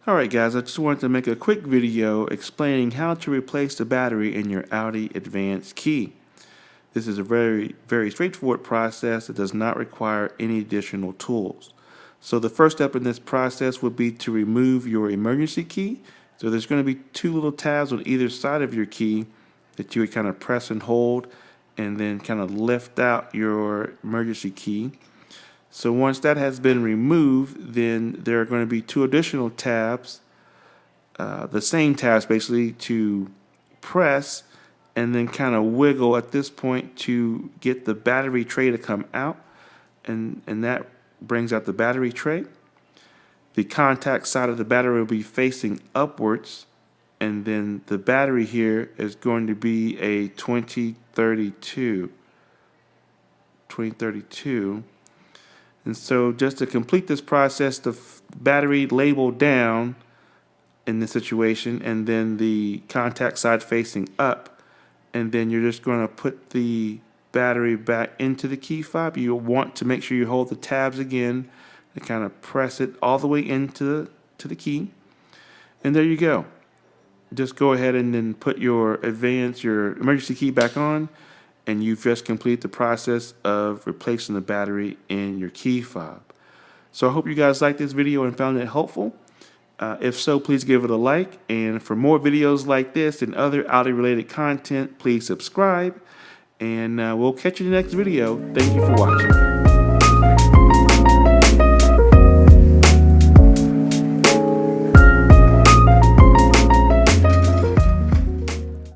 Alright guys, I just wanted to make a quick video explaining how to replace the battery in your Audi Advanced Key. This is a very straightforward process that does not require any additional tools. So the first step in this process would be to remove your emergency key. So there's going to be two little tabs on either side of your key that you would kind of press and hold and then kind of lift out your emergency key. So once that has been removed, then there are going to be two additional tabs, the same tabs basically, to press and then kind of wiggle at this point to get the battery tray to come out, and that brings out the battery tray. The contact side of the battery will be facing upwards, and then the battery here is going to be a 2032. And so just to complete this process, the battery label down in this situation, and then the contact side facing up, and then you're just going to put the battery back into the key fob. You want to make sure you hold the tabs again and kind of press it all the way into the key. And there you go. Just go ahead and then put your emergency key back on, and you've just completed the process of replacing the battery in your key fob. So I hope you guys liked this video and found it helpful. If so, please give it a like. And for more videos like this and other Audi related content, please subscribe. And we'll catch you in the next video. Thank you for watching.